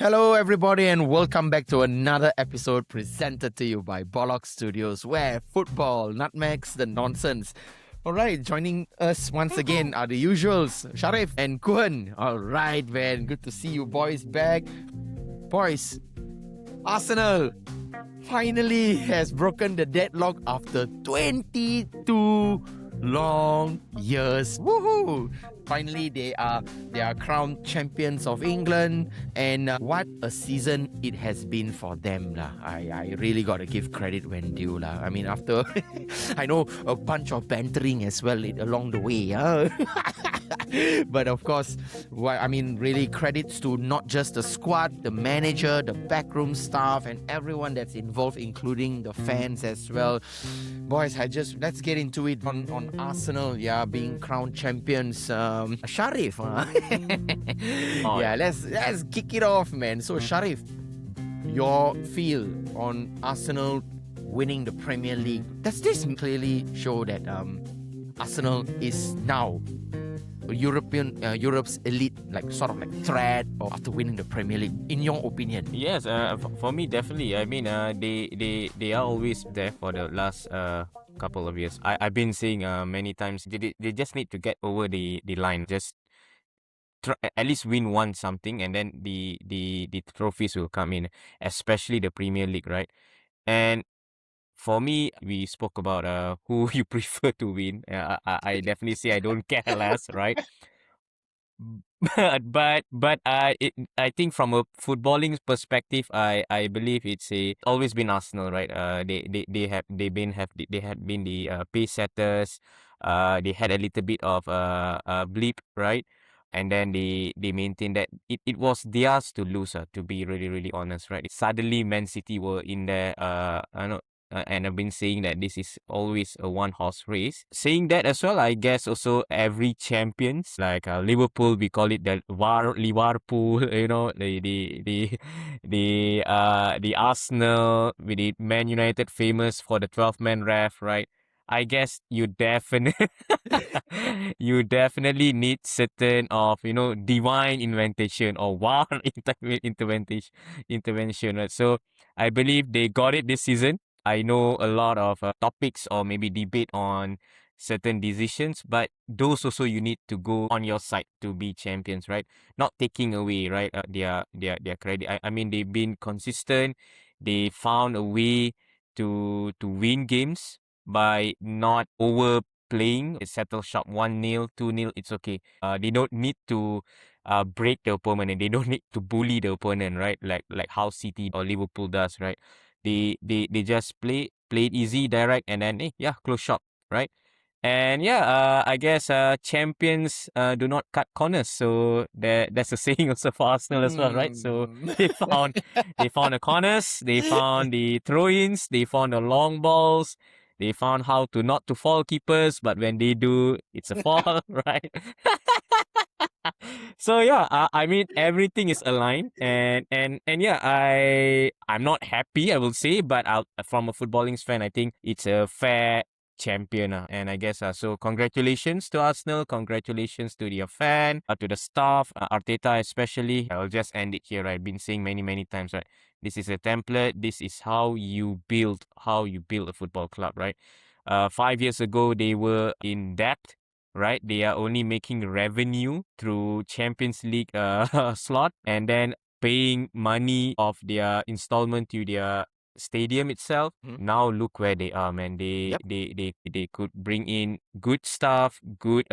Hello, everybody, and welcome back to another episode presented to you by Bollock Studios, where football nutmegs the nonsense. All right, joining us once again are the usuals, Shariff and Kuhan. All right, man, good to see you boys back. Boys, Arsenal finally has broken the deadlock after 22 long years. Woohoo! Finally, they are crowned champions of England, and what a season it has been for them. I really got to give credit when due. I mean, after, I know a bunch of bantering as well along the way. But of course, really credits to not just the squad, the manager, the backroom staff, and everyone that's involved, including the fans as well. Boys, let's get into it on Arsenal, being crowned champions. Shariff, let's kick it off, man. So Shariff, your feel on Arsenal winning the Premier League. Does this clearly show that Arsenal is now Europe's elite, sort of threat after winning the Premier League, in your opinion? Yes, for me definitely. I mean, they are always there for the last couple of years. I've been saying many times they just need to get over the line, just at least win one something, and then the trophies will come in, especially the Premier League, right? And for me, we spoke about who you prefer to win. I definitely say I don't care less, right? But I think from a footballing perspective, I believe it's always been Arsenal, right? They had been the pace setters. They had a little bit of a blip, right? And then they maintained that it was theirs to lose, to be really, really honest, right? Suddenly Man City were in there, I know, and I've been saying that this is always a one-horse race. Saying that as well, I guess also every champions, like Liverpool, we call it the Liverpool, you know, the Arsenal, with the Man United famous for the 12-man ref, right? I guess you definitely need certain of divine invention or war intervention, right? So I believe they got it this season. I know a lot of topics or maybe debate on certain decisions, but those also you need to go on your side to be champions, right? Not taking away, right, their credit. I mean, they've been consistent. They found a way to win games by not overplaying. Settle shop 1-0, 2-0, it's okay. They don't need to break the opponent, and they don't need to bully the opponent, right? Like how City or Liverpool does, right? They just play it easy, direct, and then close shop, right? And I guess champions do not cut corners. So that's a saying also for Arsenal as well, right? So they found the corners, they found the throw-ins, they found the long balls, they found how to not to fall keepers, but when they do, it's a fall, right? So I mean, everything is aligned, and I'm not happy, I will say, but from a footballing fan, I think it's a fair champion, and I guess so. Congratulations to Arsenal, congratulations to the fan, to the staff, Arteta especially. I'll just end it here. I've been saying many times, right? This is a template. This is how you build a football club, right? 5 years ago, they were in debt, right? They are only making revenue through Champions League slot, and then paying money of their installment to their stadium itself. Now look where they are, man. They could bring in good stuff, good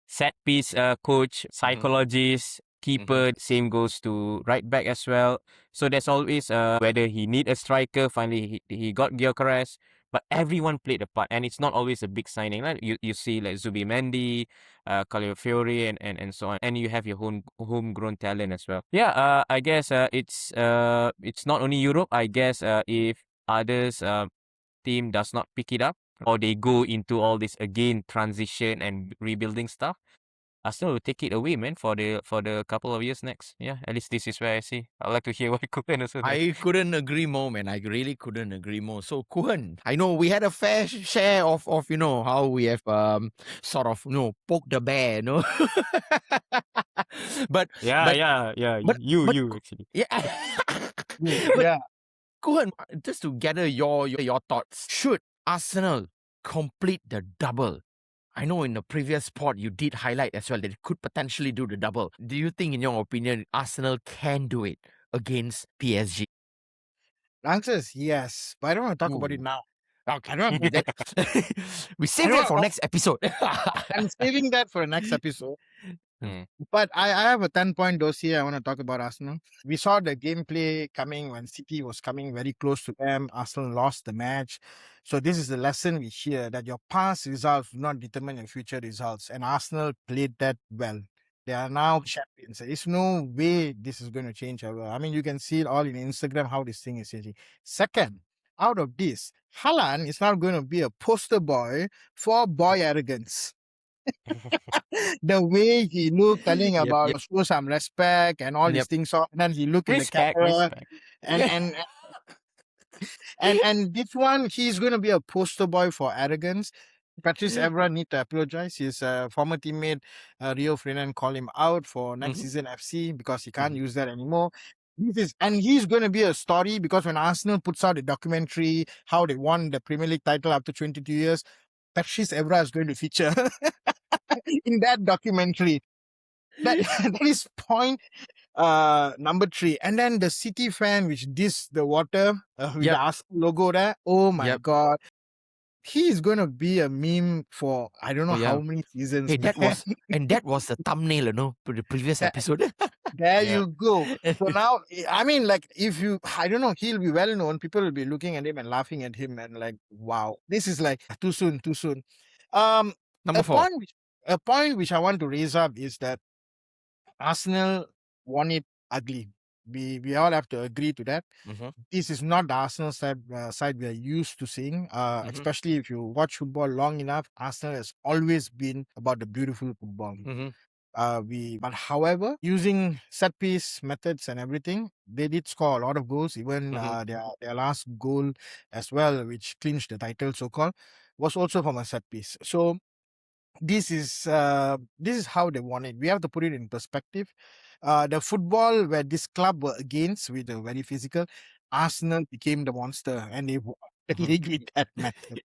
set piece coach, psychologist, keeper. Same goes to right back as well. So there's always whether he need a striker. Finally he got Gyökeres. But everyone played a part, and it's not always a big signing. Like you see like Zubimendi, Calafiori, and so on, and you have your homegrown talent as well. I guess it's not only Europe. I guess if others team does not pick it up, or they go into all this again transition and rebuilding stuff, Arsenal will take it away, man, for the couple of years next. Yeah, at least this is where I see. I'd like to hear what Kuhan also think. I couldn't agree more, man. I really couldn't agree more. So, Kuhan, I know we had a fair share of how we have sort of poked the bear, but Yeah, but yeah, yeah. but but You actually. yeah. But Yeah. Kuhan, just to gather your thoughts, should Arsenal complete the double? I know in the previous pod you did highlight as well that it could potentially do the double. Do you think, in your opinion, Arsenal can do it against PSG? The answer is yes, but I don't want to talk about it Ooh. now. Okay, I don't. that we I save don't that want to for talk. next episode. I'm saving that for the next episode. Mm. But I have a 10-point dossier I want to talk about Arsenal. We saw the gameplay coming when City was coming very close to them. Arsenal lost the match. So this is the lesson we hear, that your past results do not determine your future results. And Arsenal played that well. They are now champions. There's no way this is going to change ever. I mean, you can see it all in Instagram how this thing is changing. Second, out of this, Haaland is not going to be a poster boy for boy arrogance. The way he looked, telling Yep, about yep, show some respect and all these yep. things. So and then he looked in the Respect, camera, respect. and and and this one, he's going to be a poster boy for arrogance. Patrice Evra need to apologize. His former teammate Rio Ferdinand called him out for next Mhm, season FC because he can't mhm. use that anymore. And he's going to be a story because when Arsenal puts out a documentary how they won the Premier League title after 22 years, Patrice Evra is going to feature in that documentary. That that is point number 3. And then the City fan which dissed the water with the Yep, Arsenal logo there. Oh my yep. god. He is gonna be a meme for I don't know Oh how yeah. many Hey, seasons, man. that was the thumbnail, for the previous That- episode. there Yeah. you go. So now I mean, like, if you I don't know, he'll be well known. People will be looking at him and laughing at him and like, wow, this is like too soon, too soon. Um Number a 4. point which I want to raise up is that Arsenal won it ugly. We all have to agree to that. Mm-hmm, This is not the Arsenal side we are used to seeing. mm-hmm, Especially if you watch football long enough, Arsenal has always been about the beautiful football. mm-hmm, But however, using set piece methods and everything, they did score a lot of goals. Even mm-hmm, their last goal as well, which clinched the title, so called, was also from a set piece. So this is how they won it. We have to put it in perspective. The football where this club were against with a very physical, Arsenal became the monster and they won the mm-hmm. league with that method.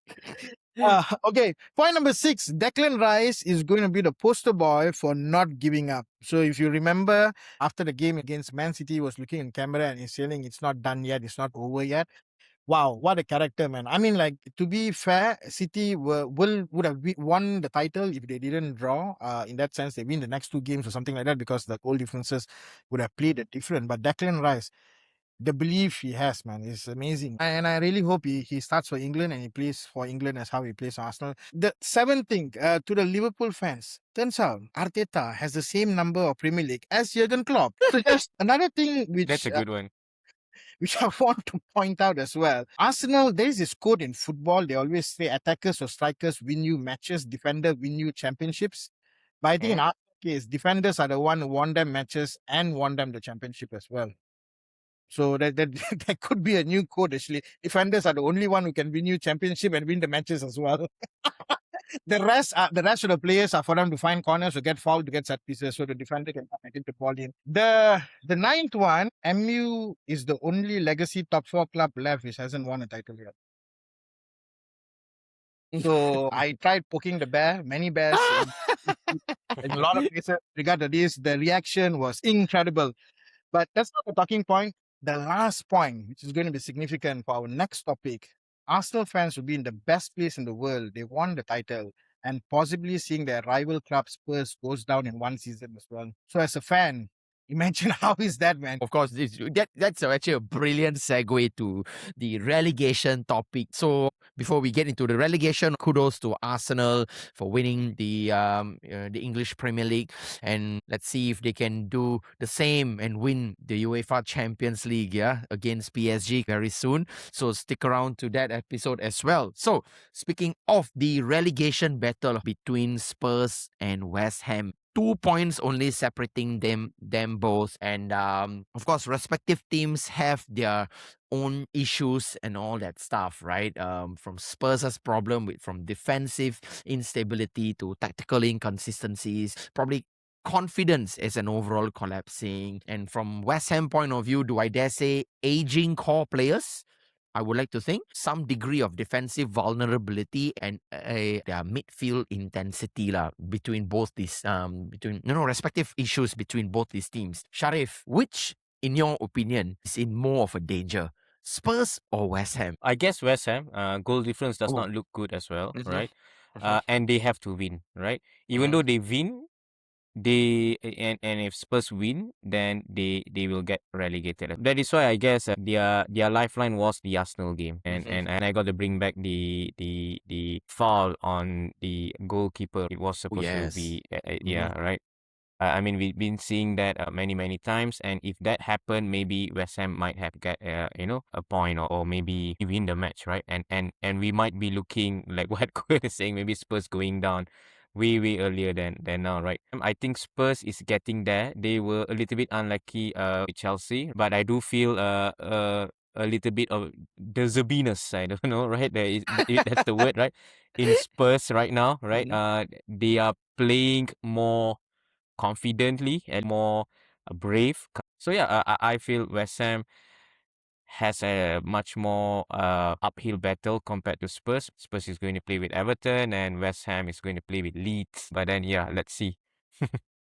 Okay, point number 6. Declan Rice is going to be the poster boy for not giving up. So if you remember, after the game against Man City, he was looking in camera and he's saying it's not done yet, it's not over yet. Wow, what a character, man. I mean, like, to be fair, City would have won the title if they didn't draw. In that sense, they win the next 2 games or something like that because the goal differences would have played it different. But Declan Rice, the belief he has, man, is amazing. And I really hope he starts for England and he plays for England as how he plays for Arsenal. The 7th thing, to the Liverpool fans, turns out Arteta has the same number of Premier League as Jurgen Klopp. So just another thing That's a good one. which I want to point out as well. Arsenal, there is this quote in football. They always say attackers or strikers win you matches, defender win you championships. But I think in Mm. our case, defenders are the one who won them matches and won them the championship as well. So that that could be a new quote actually. Defenders are the only one who can win you championship and win the matches as well. The rest of the players are for them to find corners, to get fouled, to get set pieces, so the defender can come and hit the ball in. The ninth one, MU is the only legacy top 4 club left which hasn't won a title yet. So I tried poking the bear, many bears in a lot of places regard to this. The reaction was incredible. But that's not the talking point. The last point, which is going to be significant for our next topic, Arsenal fans will be in the best place in the world. They won the title and possibly seeing their rival club Spurs goes down in one season as well. So as a fan, imagine how is that, man? Of course, that's actually a brilliant segue to the relegation topic. So before we get into the relegation, kudos to Arsenal for winning the English Premier League, and let's see if they can do the same and win the UEFA Champions League, against PSG very soon. So stick around to that episode as well. So speaking of the relegation battle between Spurs and West Ham, 2 points only separating them both, and of course respective teams have their own issues and all that stuff, right? From Spurs' problem from defensive instability to tactical inconsistencies, probably confidence as an overall collapsing? And from West Ham point of view, do I dare say aging core players? I would like to think some degree of defensive vulnerability and their midfield intensity between both these between respective issues between both these teams. Sharif, which in your opinion is in more of a danger? Spurs or West Ham? I guess West Ham, goal difference does Oh. not look good as well, Mhm. right? Mhm. And they have to win, right? Even Mhm. though they win, and if Spurs win, then they will get relegated. That is why I guess their lifeline was the Arsenal game, and I got to bring back the foul on the goalkeeper. It was supposed to Yes. be yeah, right. I mean, we've been seeing that many times, and if that happened, maybe West Ham might have get a point, or maybe win the match, right? And we might be looking like what Kuhan is saying, maybe Spurs going down way earlier than now, right? I think Spurs is getting there. They were a little bit unlucky with Chelsea, but I do feel a little bit of the Zabinus, I don't know, right? That's the word, right? In Spurs right now, right? They are playing more confidently and more brave. So yeah, I feel West Ham has a much more uphill battle compared to Spurs. Spurs is going to play with Everton, and West Ham is going to play with Leeds. But then yeah, let's see.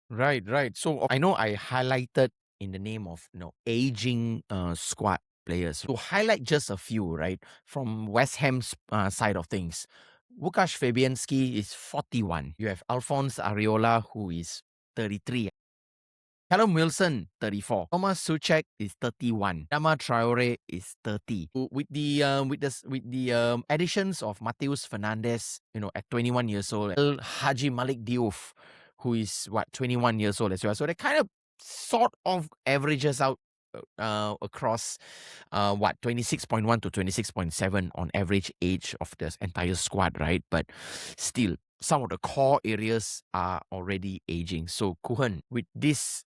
Right. So I know I highlighted in the name of aging squad players. To highlight just a few, right, from West Ham's side of things. Łukasz Fabianski is 41. You have Alphonse Areola, who is 33. Callum Wilson, 34. Thomas Suchek is 31. Dama Traore is 30. With the additions of Mateus Fernandes, at 21 years old, Haji Malik Diouf, who is 21 years old as well. So that kind of sort of averages out across 26.1 to 26.7 on average age of the entire squad, right? But still, some of the core areas are already aging. So Kuhan, with these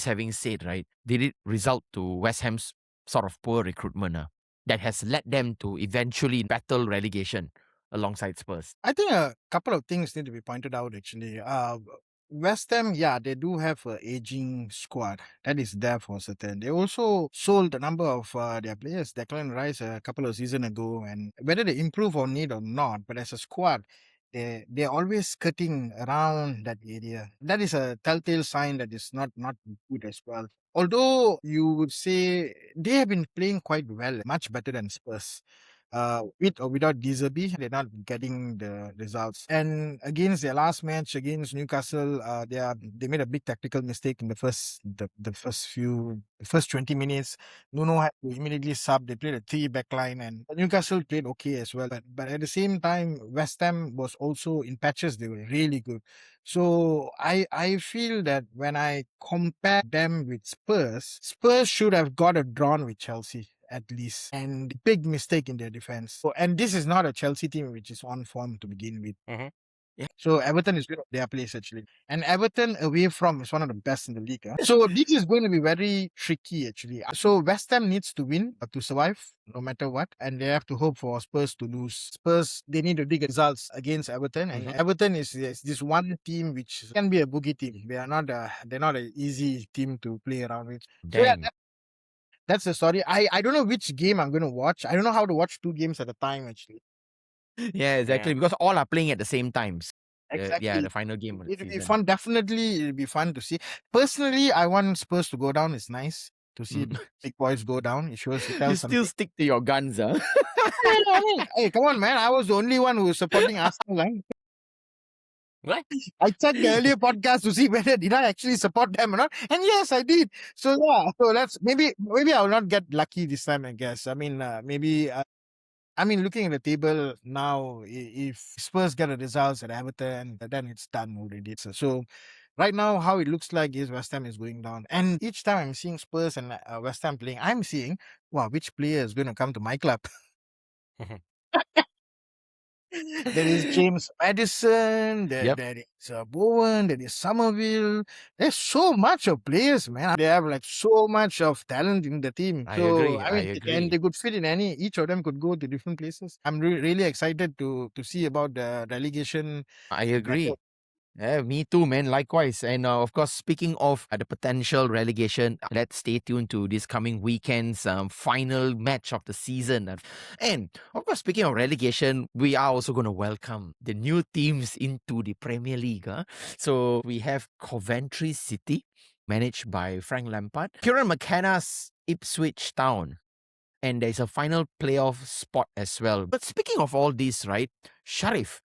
having said, right, did it result to West Ham's sort of poor recruitment that has led them to eventually battle relegation alongside Spurs? I think a couple of things need to be pointed out actually. West Ham, yeah, they do have an aging squad. That is there for certain. They also sold a number of their players. Declan Rice a couple of seasons ago, and whether they improve or need or not, but as a squad, they're always skirting around that area. That is a telltale sign that is not good as well. Although you would say they have been playing quite well, much better than Spurs. With or without Deserby, they're not getting the results. And against their last match against Newcastle, they made a big tactical mistake in the first 20 minutes. Nuno had to immediately sub. They played a 3-back line, and Newcastle played okay as well. But at the same time, West Ham was also in patches. They were really good. So I feel that when I compare them with Spurs should have got a drawn with Chelsea at least, and big mistake in their defense. So, and this is not a Chelsea team which is on form to begin with. Mm-hmm. Yeah. So Everton is good at their place actually, and Everton away from is one of the best in the league. So this is going to be very tricky actually. So West Ham needs to win to survive no matter what, and they have to hope for Spurs to lose. Spurs, they need to dig results against Everton, and Everton is this one team which can be a boogie team. They're not an easy team to play around with. So yeah, Dang. that's the story. I don't know which game I'm going to watch. I don't know how to watch two games at a time, actually. Yeah, exactly. Yeah. Because all are playing at the same time. Exactly. The final game of the It'll be season. fun. Definitely, it'll be fun to see. Personally, I want Spurs to go down. It's nice to see the big boys go down. It shows it You tells still something. stick to your guns, huh? I mean, hey, come on, man. I was the only one who was supporting Arsenal. Right? What? I checked the earlier podcast to see whether did I actually support them or not. And yes, I did. So yeah, so that's maybe I will not get lucky this time, I guess. I mean, looking at the table now, if Spurs get the results at Everton, then it's done already. So right now, how it looks like is West Ham is going down. And each time I'm seeing Spurs and West Ham playing, I'm seeing, wow, which player is going to come to my club? There is James Madison, Yep. there is Bowen, there is Somerville. There's so much of players, man. They have like so much of talent in the team. I So agree. I mean, and they could fit in each of them could go to different places. I'm really excited to see about the relegation. I agree. Yeah, me too, man. Likewise. And of course, speaking of the potential relegation, let's stay tuned to this coming weekend's final match of the season. And of course, speaking of relegation, we are also going to welcome the new teams into the Premier League. So we have Coventry City, managed by Frank Lampard, Kieran McKenna's Ipswich Town. And there's a final playoff spot as well. But speaking of all this, right, Sharif,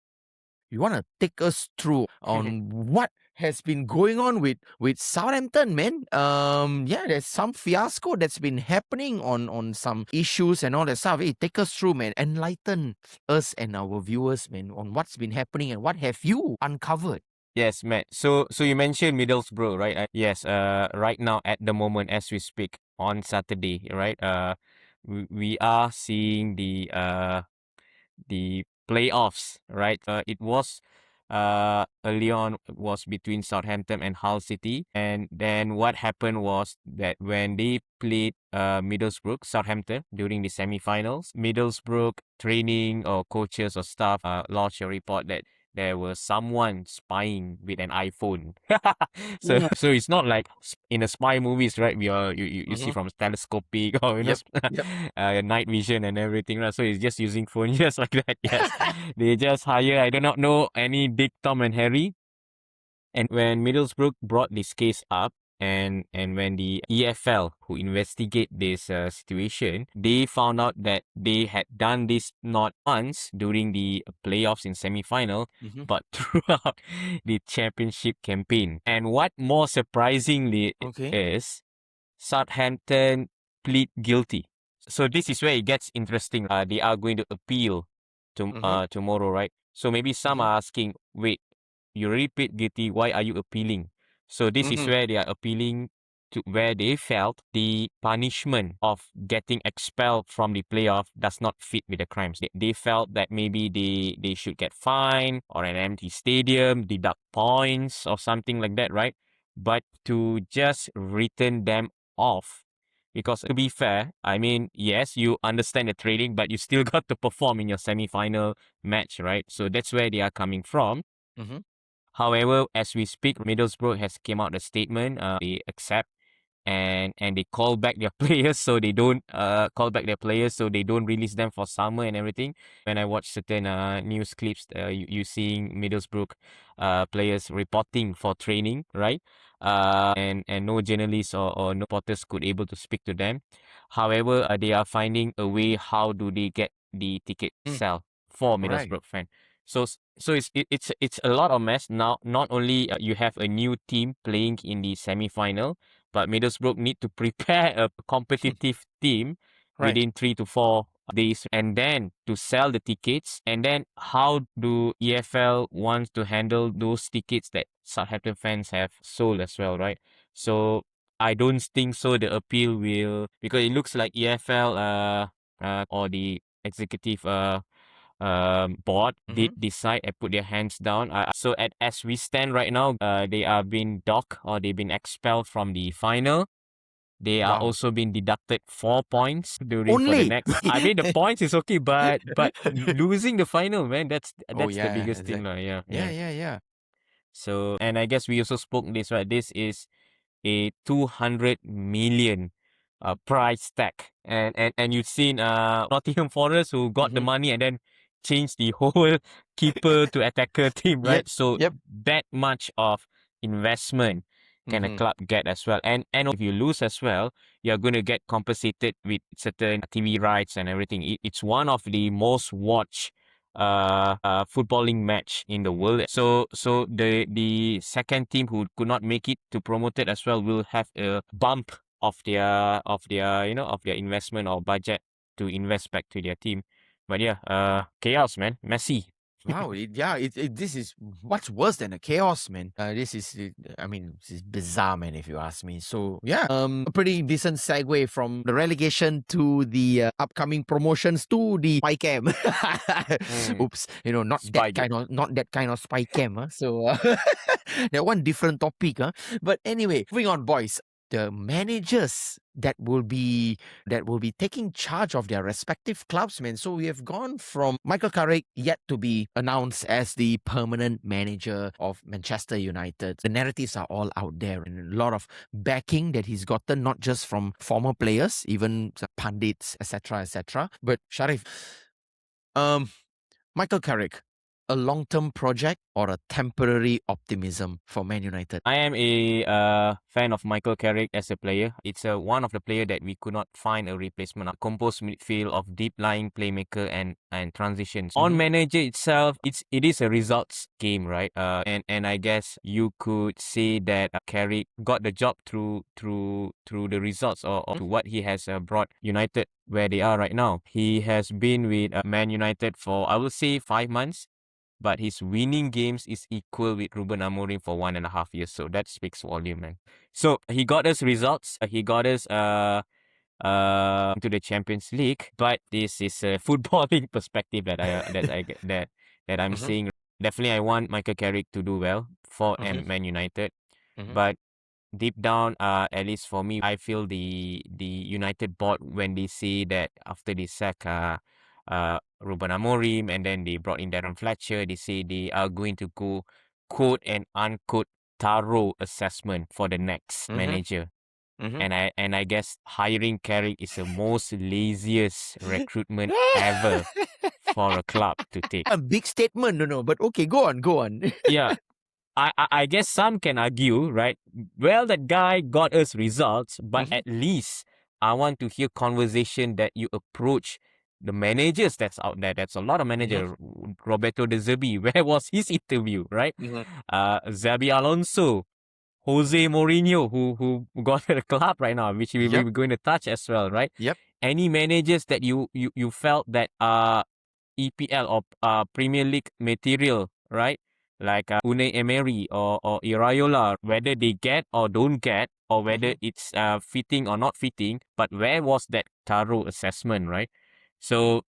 you want to take us through on what has been going on with Southampton, man? Yeah, there's some fiasco that's been happening on some issues and all that stuff. Hey, take us through, man. Enlighten us and our viewers, man, on what's been happening and what have you uncovered. Yes, Matt. So you mentioned Middlesbrough, right? Yes. Right now at the moment as we speak on Saturday, right? We are seeing the playoffs, right? It was early on was between Southampton and Hull City, and then what happened was that when they played Middlesbrough, Southampton during the semi-finals, Middlesbrough training or coaches or staff lodged a report that there was someone spying with an iPhone. Yeah. So it's not like in the spy movies, right? You see from telescopic or Yep, yep. night vision and everything, right? So it's just using phone just like that. Yes, they just hire, I do not know, any Dick, Tom, and Harry. And when Middlesbrough brought this case up, and when the EFL who investigate this situation, they found out that they had done this not once during the playoffs in semi-final, Mhm. but throughout the championship campaign. And what more surprisingly Okay. is, Southampton plead guilty. So this is where it gets interesting. They are going to appeal Mhm. tomorrow, right? So maybe some Mhm. are asking, wait, you already plead guilty, why are you appealing? So this is Mhm. where they are appealing to where they felt the punishment of getting expelled from the playoff does not fit with the crimes. They felt that maybe they should get fined or an empty stadium, deduct points or something like that, right? But to just return them off, because to be fair, I mean, yes, you understand the trading, but you still got to perform in your semi-final match, right? So that's where they are coming from. Mhm. However, as we speak, Middlesbrough has came out a statement. They accept and they call back their players, so they don't release them for summer and everything. When I watch certain news clips, you seeing Middlesbrough players reporting for training, right? And no journalists or no reporters could able to speak to them. However, they are finding a way how do they get the ticket Mm. sell for Right. Middlesbrough fan. So it's a lot of mess now. Not only you have a new team playing in the semi-final, but Middlesbrough need to prepare a competitive team Right. within 3 to 4 days, and then to sell the tickets. And then how do EFL wants to handle those tickets that Southampton fans have sold as well, right? So I don't think so. The appeal will, because it looks like EFL or the executive board did Mhm. decide and put their hands down. So as we stand right now, they are being docked or they've been expelled from the final. They are Wow. also being deducted 4 points during for the Only. next. I mean the points is okay, but losing the final, man, Oh that's the yeah, biggest thing, exactly. lah. Yeah, Yeah, yeah. yeah, yeah. So, and I guess we also spoke this, right? This is a 200 million price tag. And you've seen Nottingham Forest who got the Mhm. money and then changed the whole keeper to attacker team, Yep. right? So Yep. that much of investment can a Mhm. club get as well. And if you lose as well, you're going to get compensated with certain TV rights and everything. It's one of the most watched footballing match in the world. So the second team who could not make it to promote it as well will have a bump of their investment or budget to invest back to their team. But yeah, chaos, man, messy. Wow. This is what's worse than a chaos, man. This is, I mean, this is bizarre, man, if you ask me. So, yeah, a pretty decent segue from the relegation to the upcoming promotions to the spycam. Mm. Oops, Spygate. not that kind of spycam. Huh? So, that one different topic. Huh? But anyway, moving on, boys. the managers that will be taking charge of their respective clubs, man. So we have gone from Michael Carrick yet to be announced as the permanent manager of Manchester United. The narratives are all out there and a lot of backing that he's gotten, not just from former players, even the pundits, etc., etc. But Shariff, Michael Carrick, a long-term project or a temporary optimism for Man United? I am a fan of Michael Carrick as a player. It's one of the player that we could not find a replacement. A composed midfield of deep-lying playmaker and transitions. On manager itself, it is a results game, right? And I guess you could say that Carrick got the job through the results or to what he has brought United where they are right now. He has been with Man United for, I will say, 5 months. But his winning games is equal with Ruben Amorim for 1.5 years. So that speaks volume, man. So he got us results. He got us to the Champions League. But this is a footballing perspective that I'm seeing. Definitely, I want Michael Carrick to do well for Man United. But deep down, at least for me, I feel the United board when they say that after they sack Ruben Amorim and then they brought in Darren Fletcher, they say they are going to go quote and unquote thorough assessment for the next manager. And I guess hiring Carrick is the most laziest recruitment ever for a club to take. A big statement, no, but okay, go on. Yeah. I guess some can argue, right? Well, that guy got us results, but at least I want to hear conversation that you approach the managers that's out there. That's a lot of managers. Roberto De Zerbi, where was his interview, right? Xabi Alonso, Jose Mourinho, who got the club right now, which we're going to touch as well, right? Yep. Any managers that you felt that EPL or Premier League material, right? Like Unai Emery or Iraola, whether they get or don't get, or whether it's fitting or not fitting, but where was that thorough assessment, right? So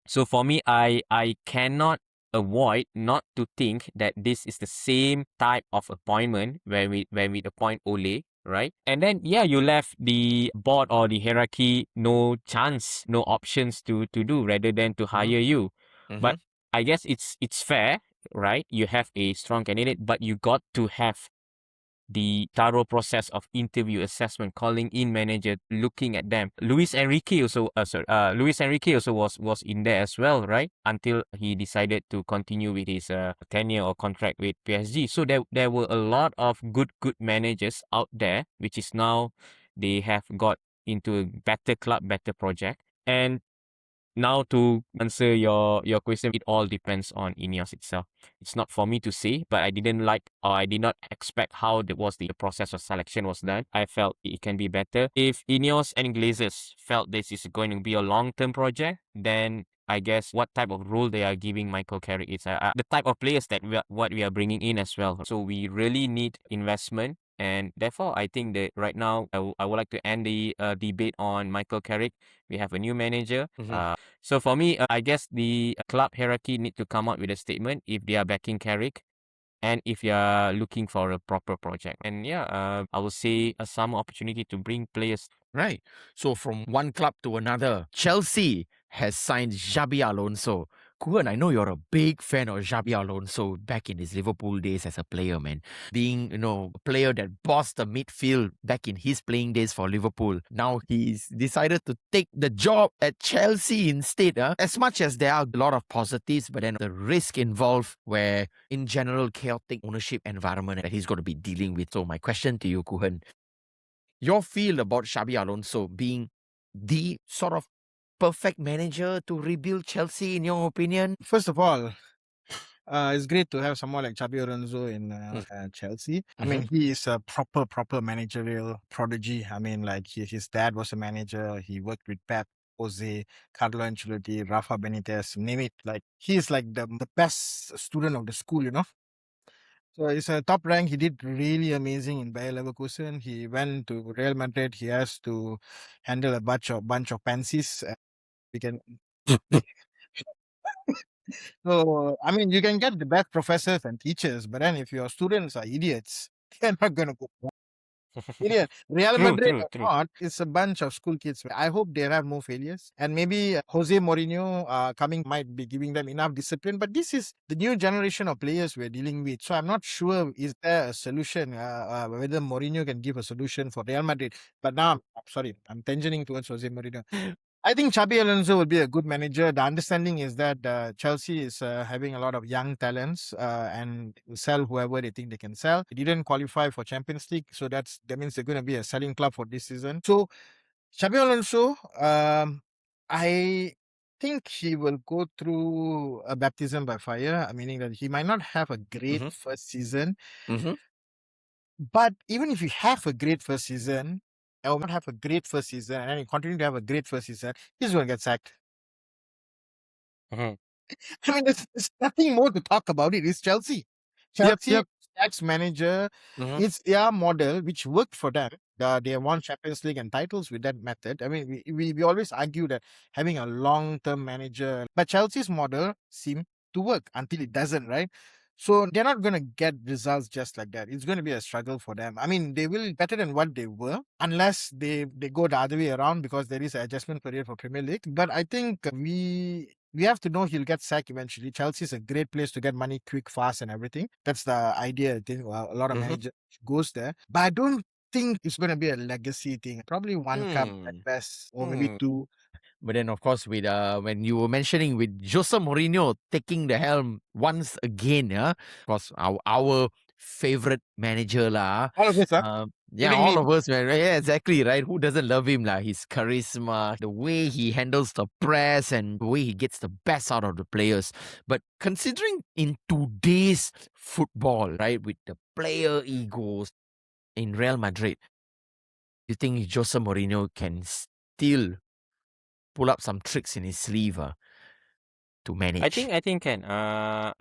for me, I cannot avoid not to think that this is the same type of appointment when we appoint Ole, right? And then you left the board or the hierarchy no chance, no options to do rather than to hire you. But I guess it's fair, right? You have a strong candidate, but you got to have the thorough process of interview, assessment, calling in manager, looking at them. Luis Enrique also was in there as well, right? Until he decided to continue with his tenure or contract with PSG. So there were a lot of good managers out there, which is now they have got into a better club, better project. And now to answer your question, it all depends on Ineos itself. It's not for me to say, but I did not expect how the process of selection was done. I felt it can be better. If Ineos and Glazers felt this is going to be a long-term project, then I guess what type of role they are giving Michael Carrick is the type of players that we are bringing in as well. So we really need investment. And therefore, I think that right now, I would like to end the debate on Michael Carrick. We have a new manager. So for me, I guess the club hierarchy need to come out with a statement if they are backing Carrick and if you are looking for a proper project. And I would say some opportunity to bring players. Right. So from one club to another, Chelsea has signed Xabi Alonso. Kuhan, I know you're a big fan of Xabi Alonso back in his Liverpool days as a player, man. Being, a player that bossed the midfield back in his playing days for Liverpool. Now he's decided to take the job at Chelsea instead. As much as there are a lot of positives, but then the risk involved where, in general, chaotic ownership environment that he's going to be dealing with. So my question to you, Kuhan, your feel about Xabi Alonso being the sort of perfect manager to rebuild Chelsea, in your opinion? First of all, it's great to have someone like Xabi Alonso in Chelsea. I mean, he is a proper managerial prodigy. I mean, like his dad was a manager. He worked with Pep, Jose, Carlo Ancelotti, Rafa Benitez, name it. Like he is like the best student of the school, So it's a top rank. He did really amazing in Bayer Leverkusen. He went to Real Madrid. He has to handle a bunch of pansies. We can. So I mean, you can get the best professors and teachers, but then if your students are idiots, they're not gonna go. Real True, Madrid true, or true. not, it's a bunch of school kids. I hope they have more failures. And maybe Jose Mourinho coming might be giving them enough discipline. But this is the new generation of players we're dealing with. So I'm not sure is there a solution, whether Mourinho can give a solution for Real Madrid. But now, I'm sorry, I'm tensioning towards Jose Mourinho. I think Xabi Alonso will be a good manager. The understanding is that Chelsea is having a lot of young talents and will sell whoever they think they can sell. They didn't qualify for Champions League, so that means they're going to be a selling club for this season. So Xabi Alonso, I think he will go through a baptism by fire, meaning that he might not have a great Mhm. first season, Mhm. but even if you have a great first season, or not have a great first season, and then you continue to have a great first season, he's going to get sacked. Mhm. I mean, there's nothing more to talk about it. It's Chelsea. Yep. Chelsea Yep. tax manager. Mhm. It's their model, which worked for them. They won Champions League and titles with that method. I mean, we always argue that having a long-term manager, but Chelsea's model seemed to work until it doesn't, right? So they're not going to get results just like that. It's going to be a struggle for them. I mean, they will better than what they were, unless they go the other way around because there is an adjustment period for Premier League. But I think we have to know he'll get sacked eventually. Chelsea is a great place to get money quick, fast, and everything. That's the idea. I think a lot of Mhm. managers goes there, but I don't think it's going to be a legacy thing. Probably one cup at Hmm. best, or maybe Hmm. two. But then, of course, with when you were mentioning with Jose Mourinho taking the helm once again, yeah, of course, our favorite manager lah. All of us, huh? Yeah, Killing all me. of us, man. Yeah, exactly, right. Who doesn't love him lah? His charisma, the way he handles the press, and the way he gets the best out of the players. But considering in today's football, right, with the player egos in Real Madrid, you think Jose Mourinho can still pull up some tricks in his sleeve to manage? I think can. I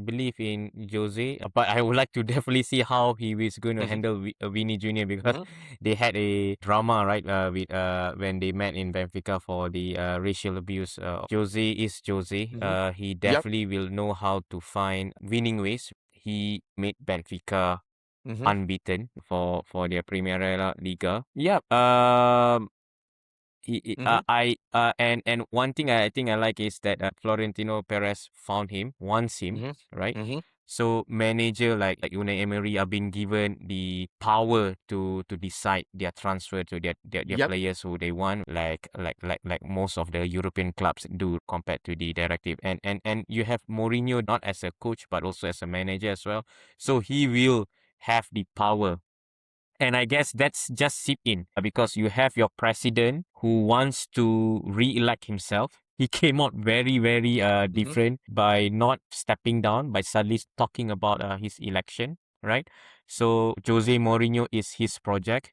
believe in Jose, but I would like to definitely see how he is going to Mhm, handle Vinny Junior because mhm, they had a drama right with when they met in Benfica for the racial abuse. Jose is Jose. mhm. He Yep. definitely will know how to find winning ways. He made Benfica Mhm, unbeaten for their Primera Liga. Yep. mhm, And one thing I think I like is that Florentino Perez found him, wants him, mhm, right? mhm. So manager like Unai Emery are being given the power to decide their transfer to their Yep. players who they want, like most of the European clubs do compared to the directive. And you have Mourinho not as a coach but also as a manager as well. So he will have the power, and I guess that's just seep in because you have your president who wants to re-elect himself. He came out very, very Mhm. different by not stepping down, by suddenly talking about his election, right? So Jose Mourinho is his project,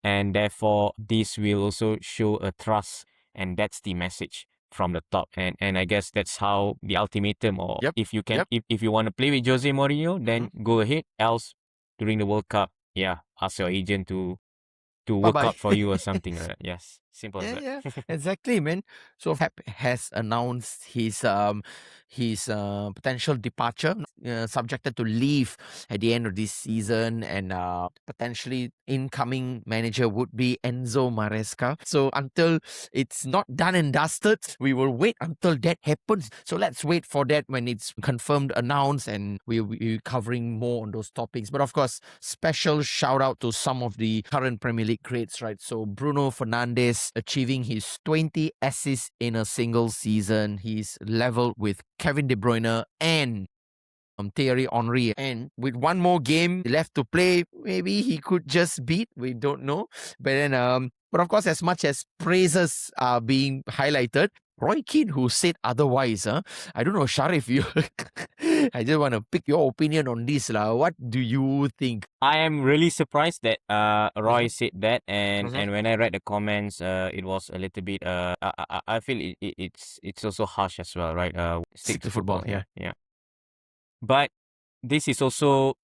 and therefore this will also show a trust, and that's the message from the top. And I guess that's how the ultimatum, or Yep. if you can, Yep. if you want to play with Jose Mourinho, Mhm. then go ahead. Else, during the World Cup, yeah, ask your agent to Bye work bye. out for you or something like that. Yes, simple as Yeah, that. yeah, exactly, man. So Pep has announced his potential departure, subjected to leave at the end of this season, and potentially incoming manager would be Enzo Maresca. So until it's not done and dusted, we will wait until that happens. So let's wait for that when it's confirmed, announced, and we'll be covering more on those topics. But of course, special shout out to some of the current Premier League greats, right? So Bruno Fernandes achieving his 20 assists in a single season. He's level with Kevin De Bruyne and Thierry Henry. And with one more game left to play, maybe he could just beat. We don't know. But then, but of course, as much as praises are being highlighted, Roy Keane, who said otherwise, I don't know, Sharif, you. I just want to pick your opinion on this, lah. What do you think? I am really surprised that Roy Mhm, said that, and mhm. when I read the comments, it was a little bit I feel it's also harsh as well, right? Stick Stick to to football, football, yeah. yeah. But this is also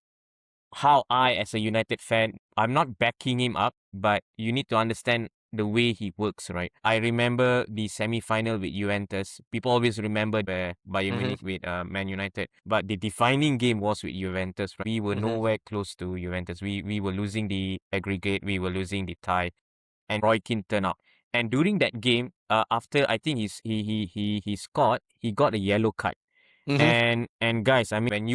how I, as a United fan, I'm not backing him up, but you need to understand the way he works, right? I remember the semi-final with Juventus. People always remember the Bayern Munich with Man United. But the defining game was with Juventus. Right? We were nowhere close to Juventus. We were losing the aggregate. We were losing the tie. And Roy Keane turned up. And during that game, after I think he scored, he got a yellow card. And guys, I mean, when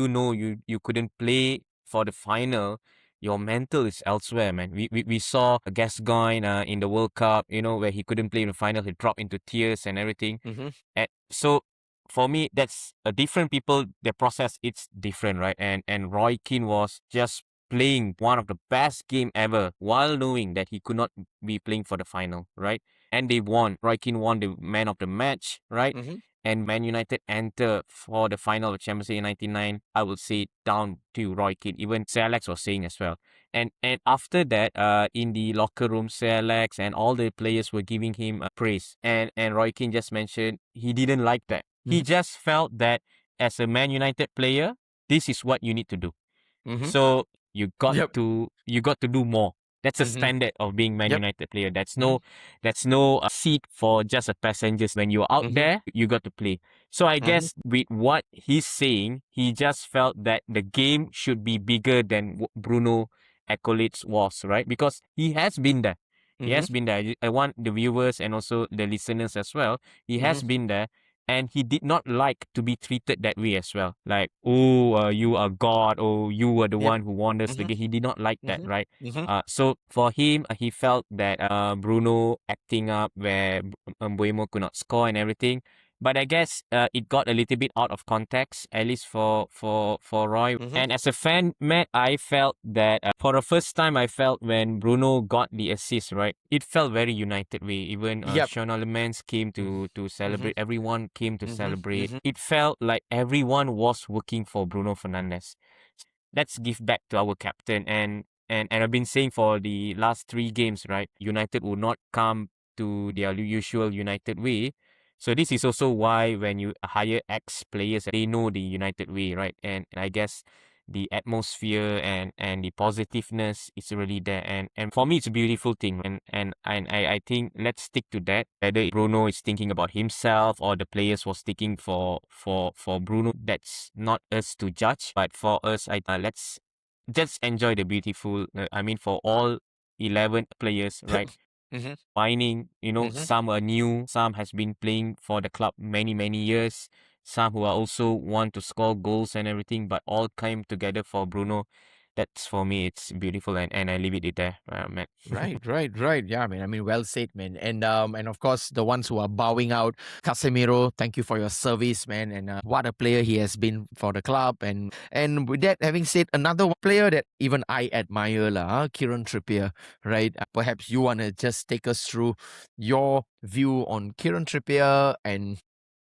you couldn't play for the final, your mental is elsewhere, man. We saw Gascoigne in the World Cup, where he couldn't play in the final, he dropped into tears and everything. And so for me, that's a different people. Their process, it's different, right? And Roy Keane was just playing one of the best game ever while knowing that he could not be playing for the final, right? And they won. Roy Keane won the man of the match, right? And Man United enter for the final of Champions League in 99, I would say down to Roy Keane. Even Sir Alex was saying as well. And after that, in the locker room, Sir Alex and all the players were giving him praise. And Roy Keane just mentioned he didn't like that. He just felt that as a Man United player, this is what you need to do. So you got to do more. That's a standard of being Man United player. That's no seat for just a passengers. When you're out there, you got to play. So I guess with what he's saying, he just felt that the game should be bigger than Bruno accolades was, right? Because he has been there. He has been there. I want the viewers and also the listeners as well. He has been there. And he did not like to be treated that way as well. Like, you are God, you were the one who won us the game. He did not like that, right? So for him, he felt that Bruno acting up where Mbuemo could not score and everything. But I guess it got a little bit out of context, at least for Roy. And as a fan, Matt, I felt that for the first time, I felt when Bruno got the assist, right? It felt very United way. Even Sean Alemans came to celebrate. Everyone came to celebrate. It felt like everyone was working for Bruno Fernandes. Let's give back to our captain. And I've been saying for the last 3 games, right? United will not come to their usual United way. So this is also why when you hire ex-players, they know the United way, right? And I guess the atmosphere and the positiveness is really there. And for me, it's a beautiful thing. And I think let's stick to that. Whether Bruno is thinking about himself or the players was thinking for Bruno, that's not us to judge. But for us, let's just enjoy the beautiful. For all 11 players, right? Finding, some are new, some has been playing for the club many years, some who are also want to score goals and everything, but all came together for Bruno. That's for me, it's beautiful, and I leave it there, man. Right. Yeah, man. Well said, man. And of course, the ones who are bowing out, Casemiro, thank you for your service, man. And what a player he has been for the club. And with that, having said, another player that even I admire, Kieran Trippier, right? Perhaps you want to just take us through your view on Kieran Trippier and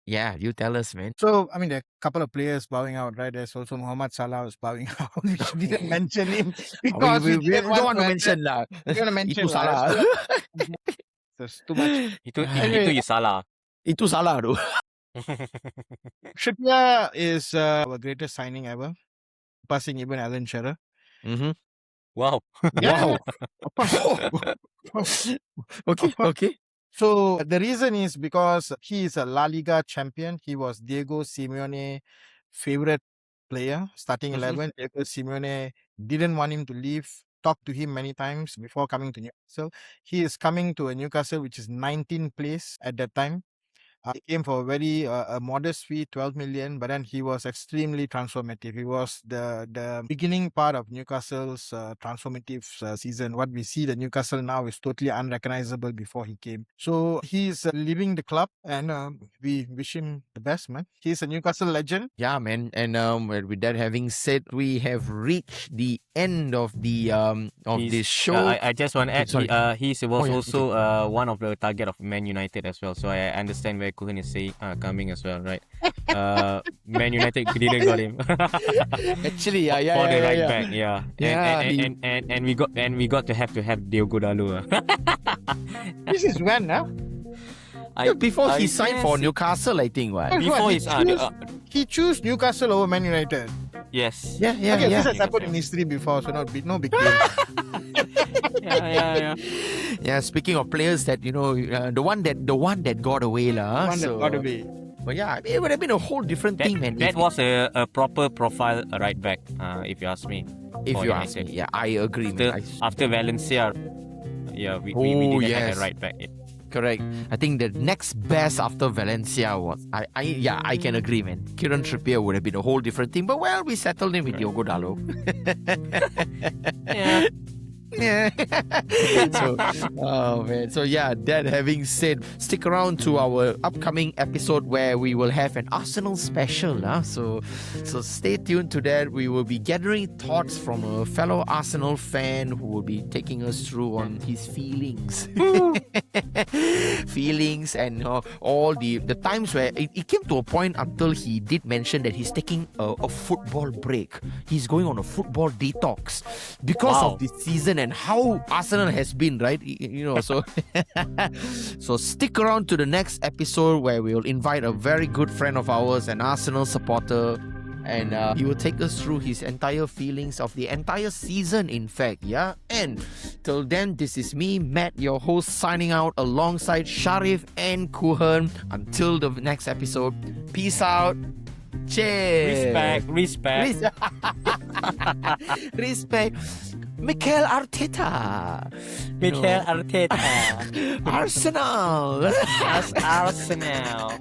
yeah, you tell us, man. So, there are a couple of players bowing out, right? There's also Mohamed Salah who's bowing out. We didn't mention him because we don't want to mention lah. We don't mention Itu Salah. There's too much. Itu you salah. Itu Salah tu. Trippier is our greatest signing ever, passing even Alan Shearer. Wow. Yeah. Okay. So the reason is because he is a La Liga champion. He was Diego Simeone's favorite player, starting 11. Diego Simeone didn't want him to leave, talked to him many times before coming to Newcastle. He is coming to a Newcastle which is 19th place at that time. He came for a very modest fee, 12 million, but then he was extremely transformative. He was the beginning part of Newcastle's transformative season. What we see the Newcastle now is totally unrecognizable before he came. So he's leaving the club, and we wish him the best, man. He's a Newcastle legend. Yeah, man. And with that having said, we have reached the end of the this show. I just want to add, he was also one of the target of Man United as well. So I understand where Kuhan is saying coming as well, right? Man United didn't got him. Actually, yeah. For the right back, yeah. And we got to have Diogo Dalot. This is when, huh? Before he signed for Newcastle, I think, right? Before he chose Newcastle over Man United. Yes. Yeah. This has happened in history before, so no big deal. Yeah. Yeah, speaking of players that the one that got away lah. One that got away. But yeah, it would have been a whole different thing, man. That was a proper profile right back, if you ask me. If for you ask United. me, yeah, I agree, man. After Valencia, yeah, we didn't have a right back. Correct. I think the next best after Valencia was I can agree, man. Kieran Trippier would have been a whole different thing, but well, we settled in with Diogo Dalot. Yeah. Yeah. So, oh man. So yeah, that having said, stick around to our upcoming episode where we will have an Arsenal special. So stay tuned to that. We will be gathering thoughts from a fellow Arsenal fan who will be taking us through on his feelings. Feelings and all the times where it came to a point until he did mention that he's taking a football break. He's going on a football detox because of this season and how Arsenal has been, right? So so stick around to the next episode where we'll invite a very good friend of ours, an Arsenal supporter, and he will take us through his entire feelings of the entire season, in fact. Yeah. And till then, this is me, Matt, your host, signing out alongside Shariff and Kuhan. Until the next episode, peace out. Cheers. Respect. Respect. Mikel Arteta. Arsenal. Arsenal.